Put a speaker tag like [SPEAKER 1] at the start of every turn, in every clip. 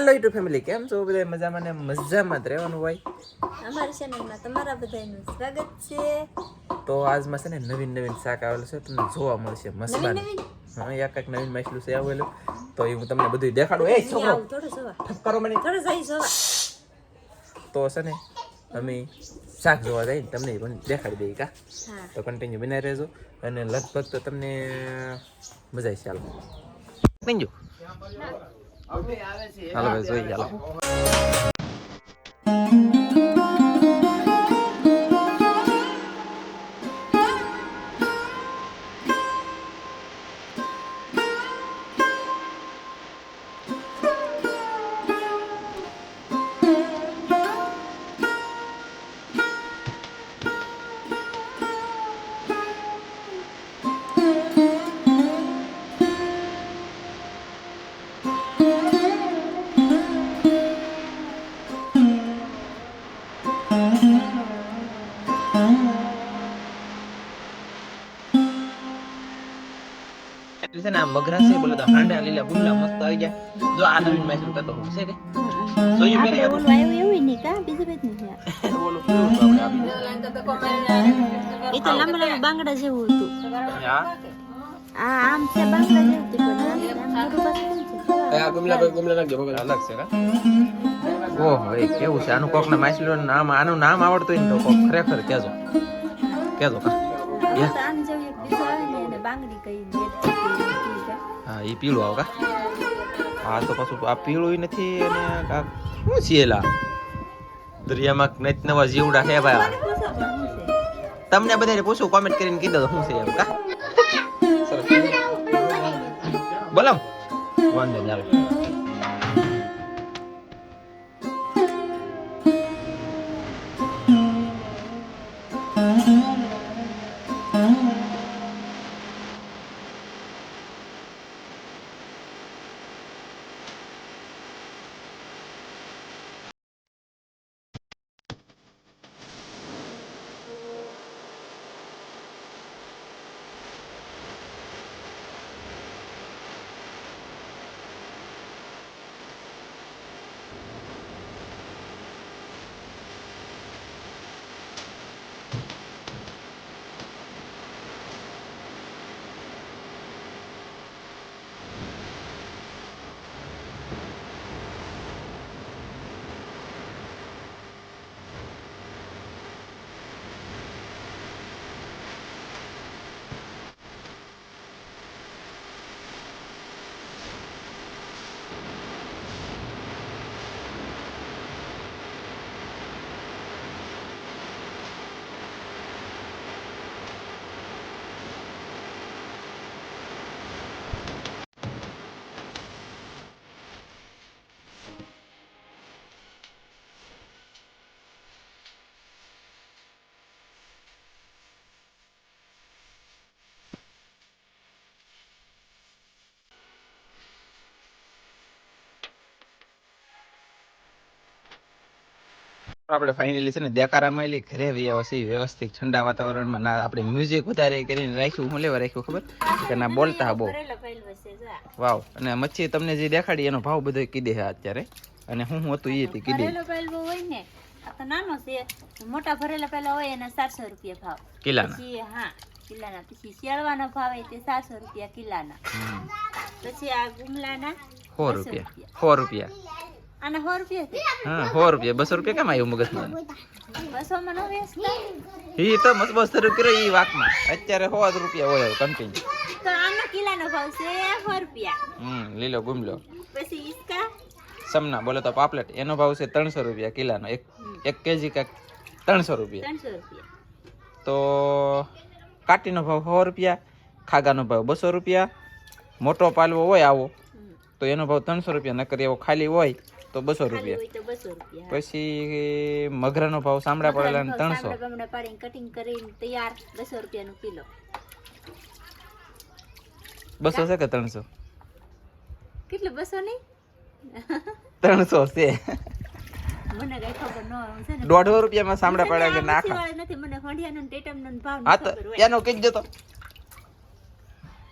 [SPEAKER 1] Hello YouTube family, કેમ છો બધા? મજામાં ને મજામાં જ રહેવાનું હોય.
[SPEAKER 2] અમારી ચેનલમાં તમારા બધાનું સ્વાગત છે.
[SPEAKER 1] તો આજમાં છે ને નવીન શાક આવેલું છે, તમને જોવા મળશે મસબાનું. હા, એક નવીન માછલું છે આવેલું, તો એ હું તમને બધું દેખાડું. એ છોકરો ઠપકારો મને તો છે ને અમે શાક જોવા જઈએ, તમને પણ દેખાડી દઈએ કા. તો કન્ટિન્યુ બનાવી રહેજો અને લગભગ તો તમને મજા આવશે. હાલો કન્ટિન્યુ. હાલો ભાઈ જોઈ હાલો. છે ને મગરા છે, બોલો તો હાંડા લીલા ગુલ્લા મસ્ત આવી ગયા. જો આ નવીન માછલું કતો છે કે સોયું મેરે
[SPEAKER 2] ઓલું આવ્યું એવું નહીં કા બીજું કઈ નહીં.
[SPEAKER 1] બોલો કેવું તો આપણે આપી
[SPEAKER 2] એ તો લાંબા બાંગડા જેવું હતું.
[SPEAKER 1] હા
[SPEAKER 2] આમ છે બાંગડા જેવું હતું
[SPEAKER 1] ગુમલા નાખજો બગલ અલગ છે કા. ઓહો એ કેવું છે આનું? કોકના માછલીનું નામ, આનું નામ આવડતું હોય ને તો કોક ખરેખર કેજો કા. હા એ પીળું આવ કા. હા તો પાછું આ પીળું નથી અને શું છે એલા દરિયામાં નત નવા જીવડા હે ભાઈ. તમને બધાને પૂછું, કોમેન્ટ કરીને કીધો શું છે એમ કા. બોલો વાંધો નહીં હાલો. આપણે ફાઇનલી છે ને દેકારામાં એલી ઘરે વ્યવસ્થિત ઠંડા વાતાવરણમાં ના આપણે મ્યુઝિક વધારે કરીને રાખ્યું. હું લેવા રાખ્યું ખબર કે ના બોલતા બહુ. વાવ. અને મચ્છી તમને જે દેખાડી એનો ભાવ બધો કીધે છે અત્યારે, અને હું હતું એ કીધે.
[SPEAKER 2] નાનો છે, મોટા ભરેલા પેલા હોય એના 700 રૂપિયા ભાવ કિલાના. હા કિલાના. પછી શેળવાનો ભાવ તે 700 રૂપિયા કિલાના. પછી આ ગુમલાના 100 રૂપિયા. આના 100 રૂપિયા.
[SPEAKER 1] હા 100 રૂપિયા. 200 રૂપિયા કેમ આવ્યું મગજમાં?
[SPEAKER 2] 200 માં નો વેચતા.
[SPEAKER 1] ઈ તો મસ્ત મસ્ત કર્યો ઈ વાકમાં. અત્યારે 100 રૂપિયા હોય કન્ટિન્યુ.
[SPEAKER 2] તો આનો કિલાનો ભાવ છે 100 રૂપિયા.
[SPEAKER 1] લીલો ગુમલો.
[SPEAKER 2] પછી ઈસકા
[SPEAKER 1] સમના બોલે તો પાપલેટ, એનો ભાવ છે 300 રૂપિયા કિલાનો. એક કેજી કાક 300 રૂપિયા. તો કાટીનો ભાવ 100 રૂપિયા, ખાગાનો ભાવ 200 રૂપિયા. મોટો પાલવો હોય આવો તો એનો ભાવ 300 રૂપિયા. નકર એવો ખાલી હોય તો 200 રૂપિયા. પછી મગરાનો ભાવ સાંભળા પડેલા 300.
[SPEAKER 2] કટિંગ કરીને તૈયાર 200 રૂપિયાનો કિલો.
[SPEAKER 1] 200 છે કે 300?
[SPEAKER 2] કેટલું? 200 નહીં
[SPEAKER 1] 300 છે.
[SPEAKER 2] મને કઈ ખબર ન હોય છે ને.
[SPEAKER 1] 150 રૂપિયામાં સાંભળા પડ્યા કે નાખા
[SPEAKER 2] નથી. મને ફંડિયાનો ટેટમનો ભાવ
[SPEAKER 1] હા તો એનો કઈ જતો.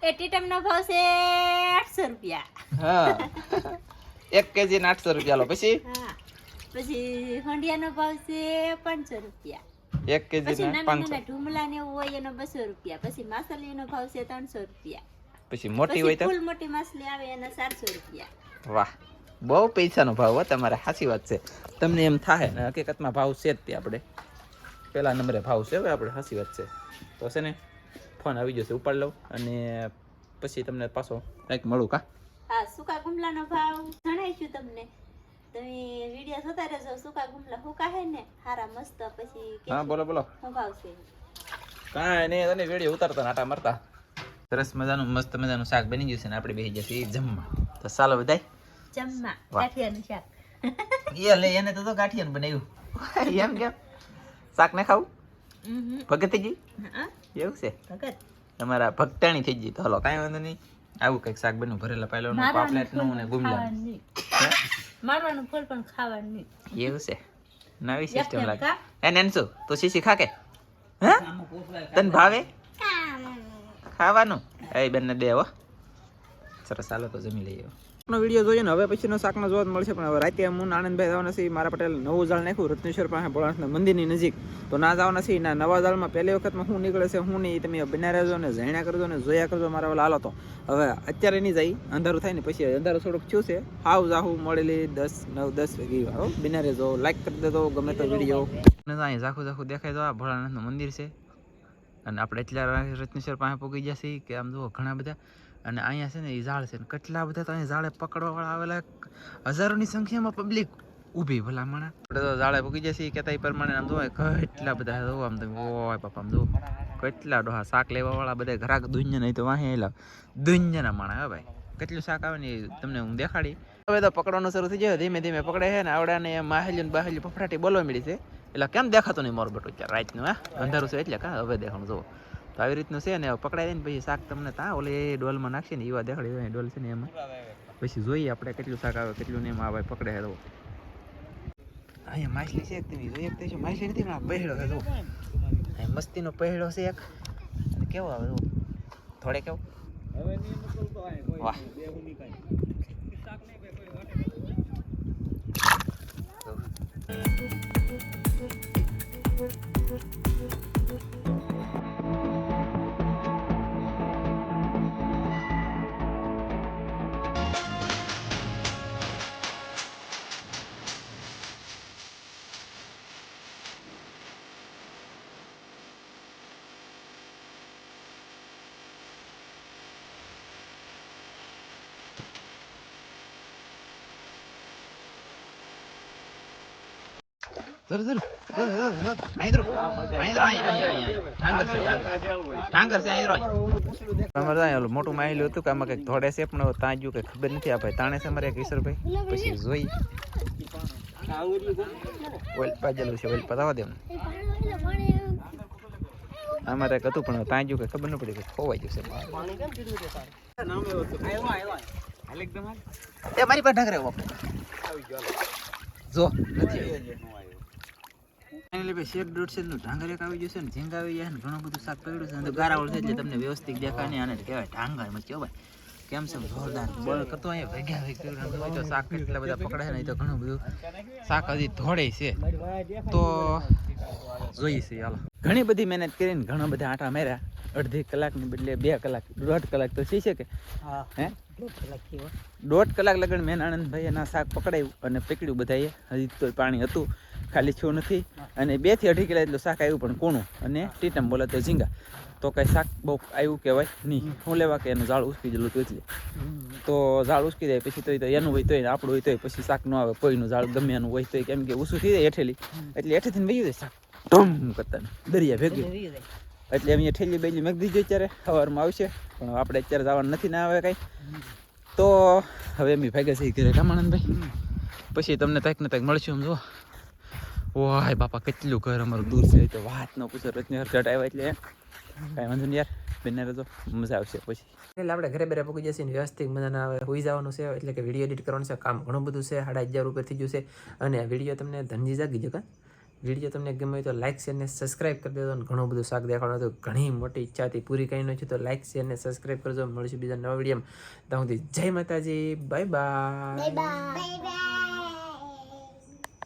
[SPEAKER 2] એ ટેટમનો ભાવ છે 800 રૂપિયા.
[SPEAKER 1] હા 1 kg ના 800 રૂપિયા લો. પછી
[SPEAKER 2] હા પછી હોંડિયાનો ભાવ છે 500 રૂપિયા.
[SPEAKER 1] 1 kg
[SPEAKER 2] પછી
[SPEAKER 1] ના
[SPEAKER 2] નાના
[SPEAKER 1] 500.
[SPEAKER 2] નાના ઢુમલા ને એવું હોય એનો 200 રૂપિયા. પછી માછલીનો ભાવ છે 300 રૂપિયા.
[SPEAKER 1] પછી મોટી
[SPEAKER 2] પછી
[SPEAKER 1] હોય તો
[SPEAKER 2] ફૂલ મોટી માછલી આવે એના 400 રૂપિયા.
[SPEAKER 1] વાહ, બહુ પૈસાનો ભાવ હો તમારે. સાચી વાત છે. તમને એમ થાય ને હકીકતમાં ભાવ છે જ તે આપણે પહેલા નંબરે ભાવ છે હવે આપણે. સાચી વાત છે. તો છે ને ફોન આવી જશે, ઉપાડ લઉં અને પછી તમને પાછો કંઈક મળું કા.
[SPEAKER 2] હા સૂકા ગુમલાનો ભાવ જણાવીશું તમને. તમે વિડીયો જોતા રહેજો. સૂકા ગુમલા હુકા હે ને હારા મસ્ત. પછી
[SPEAKER 1] હા બોલો બોલો.
[SPEAKER 2] શું ભાવ છે?
[SPEAKER 1] કાંઈ નહીં, તને વિડીયો ઉતારતા નાટા મારતા. સરસ મજાનું મસ્ત મજાનું શાક બની ગયું છે ને આપણે બેસી જશે જમવા. તો ચાલો બધાય
[SPEAKER 2] જમવા.
[SPEAKER 1] વાહ.
[SPEAKER 2] ગાંઠિયાનું શાક.
[SPEAKER 1] એ લે એને તો ગાંઠિયાનું બનાવ્યું એમ કેમ શાક ને ખાવું ભગત થઈ ગઈ
[SPEAKER 2] હા
[SPEAKER 1] એવું છે
[SPEAKER 2] ભગત.
[SPEAKER 1] તમારા ભક્તાણી થઈ ગઈ. તો હલો કાંઈ વાંધો નહીં. આવું કંઈક શાક બન્યું ભરેલા પાયલોનું પાપલેટનું ને ગુમલાનું.
[SPEAKER 2] મારવાનું ફળ પણ ખાવાનું નહીં.
[SPEAKER 1] એવું છે નવી સિસ્ટમ લાગે. એ નેન્સુ તો શીશી ખા કે હે તને ભાવે ખાવાનું? એ બેનને દે હો. સરસ હાલો તો જમી લઈએ. વિડીયો જોઈએ ને હવે પછીનો શાકનો જોવા મળશે. પણ હવે રાતે હું આનંદભાઈ જવાના છે. મારા પટેલ નવું જાળ નાખ્યું રત્નેશ્વર પાસે ભોળાનાથના મંદિરની નજીક. તો ના જવાના છે. ના નવા જાળમાં પહેલી વખતમાં શું નીકળે છે હું નહીં તમે બન્યા રહેજો ને જાણ્યા કરજો ને જોયા કરજો મારા ઓલા હાલો. તો હવે અત્યારે નહીં જાય, અંધારું થાય ને પછી. અંધારું થોડુંક થયું છે. હાવ જાહું મળેલી 10 9 10 વાગી વાળો. બન્યા રહેજો, લાઈક કરી દેજો ગમે તો વિડીયો. અહીં ઝાખું ઝાખું દેખાય તો આ ભોળાનાથનું મંદિર છે. અને આપણે એટલા રત્નેશ્વર પાસે પહોંચી ગયા છીએ કે આમ જુઓ ઘણા બધા. અને અહીંયા છે ને એ ઝાડ છે ને કેટલા બધા તો અહીંયા ઝાડે પકડવાવાળા આવેલા હજારોની સંખ્યામાં પબ્લિક ઊભી ભલામણ. આપણે તો ઝાડે પૂકી જશે કહેતા એ પ્રમાણે આમ જોવાય કેટલા બધા જો આમ તો ઓય બાપા આમ જો કેટલા ડોહા શાક લેવાવાળા બધા ઘરાક દુનિયા નહીં તો વાહે એલા દુનિયાના માણા. હવે ભાઈ કેટલું શાક આવે ને તમને હું દેખાડી. હવે તો પકડવાનું શરૂ થઈ જાય. ધીમે ધીમે પકડે છે ને આવડાને માહેલ્યું બાહેલ્યું ફફડાટી બોલવા મળી છે. એટલે કેમ દેખાતું નહીં મોર બટું અત્યારે રાતનું? હા અંધારું છે એટલે કા હવે દેખાણું જુઓ. તો આવી રીતનું છે ને પકડાય ને પછી શાક તમને તા ઓલે ડોલમાં નાખશે ને એવા દેખાડી ડોલ છે ને એમાં પછી જોઈએ આપણે કેટલું શાક આવે કેટલું ને એમાં આવે પકડે હે. તો અહીંયા માછલી છે તમે જોઈએ તો શું માછલી નથી પણ પહેડો છે જો અહીં મસ્તીનો પહેડો છે એક. અને કેવો આવે જો થોડે કેવો વાહ. જર મોટું માહિલું હતું કે આમાં કઈક ધોડે છે પણ ત્યાં ગયું કઈ ખબર નથી. આ ભાઈ તાણે છે મારે કિશોરભાઈ પછી જોઈ ઓઇલ પાજેલું છે ઓઇલ પતાવા દે અમારે હતું પણ ત્યાં ગયું કઈ ખબર ન પડી કે ખોવાઈ ગયું છે. મારી પાસે ઢાંકરે જો શેક દોઢ છે ઢાંગર એક આવી જશે ને ઝીંગ આવી જાય ને ઘણું બધું શાક પડ્યું છે. ગારાવળ છે એટલે તમને વ્યવસ્થિત દેખાય નહીં. આને કહેવાય ઢાંગર મત કહેવાય. કેમ છે જોરદાર બળ કરતો અહીંયા ભેગ્યા ભેગ તો શાક કેટલા બધા પકડાય ને તો ઘણું બધું શાક હજી ધોડે છે. તો જોઈએ છે હાલો. ઘણી બધી મહેનત કરીને ઘણા બધા આટા માર્યા. અડધી કલાકની બદલે 2 કલાક 1.5 કલાક તો થઈ શકે. હે 1.5 કલાક લગન મેં આનંદભાઈ એના શાક પકડાયું અને પકડ્યું બધાએ. હજી તો પાણી હતું ખાલી થયું નથી. અને 2 થી 2.5 કિલો એટલું શાક આવ્યું પણ કોણું અને ટીટમ બોલે તો ઝીંગા. તો કઈ શાક બહુ આવ્યું કહેવાય નહીં. શું લેવા કે એનું ઝાડ ઉસકી ગયેલું હતું એટલે. તો ઝાડ ઉસકી જાય પછી તો એનું હોય તોય આપણું હોય તોય પછી શાક ન આવે. કોઈનું ઝાડ ગમે એનું હોય તોય કેમ કે ઓછું થઈ જાય હેઠેલી એટલે હેઠેથી વહી જાય શાક ઢમ કરતા દરિયા ભેગું. એટલે એમ ઠેલી બેલી મેં દીધી અત્યારે સવારમાં આવશે પણ આપણે અત્યારે જવાનું નથી ના આવે કાંઈ. તો હવે એમ ભાગ્યા છે ઘરે કામાનંદભાઈ પછી તમને કંઈક ને કંઈક મળશું. આમ જો ઓય બાપા કેટલું ઘર અમારું દૂર છે તો વાત ન પૂછો. રત્નેશ્વર ઘટ આવ્યા એટલે કાંઈ વાંધો નહીં યાર બેને રહેજો મજા આવશે. પછી એટલે આપણે ઘરે બેરે પૂકી જશે ને વ્યવસ્થિત મજા આવે હોઈ જવાનું છે. એટલે કે વિડીયો એડિટ કરવાનું છે કામ ઘણું બધું છે. 11,500 રૂપિયા થઈ ગયું છે. અને આ વિડીયો તમને ધનજી જાગી જો કા
[SPEAKER 3] વિડીયો તમને ગમે હોય તો લાઇક શેર ને સબસ્ક્રાઇબ કરી દેજો. અને ઘણું બધું શાક દેખાડવાનું હતું, ઘણી મોટી ઈચ્છા હતી, પૂરી કરી છે. તો લાઇક શેર ને સબસ્ક્રાઇબ કરજો. મળીશું બીજા નવા વિડીયોમાં. ત્યાં સુધી જય માતાજી, બાય બાય.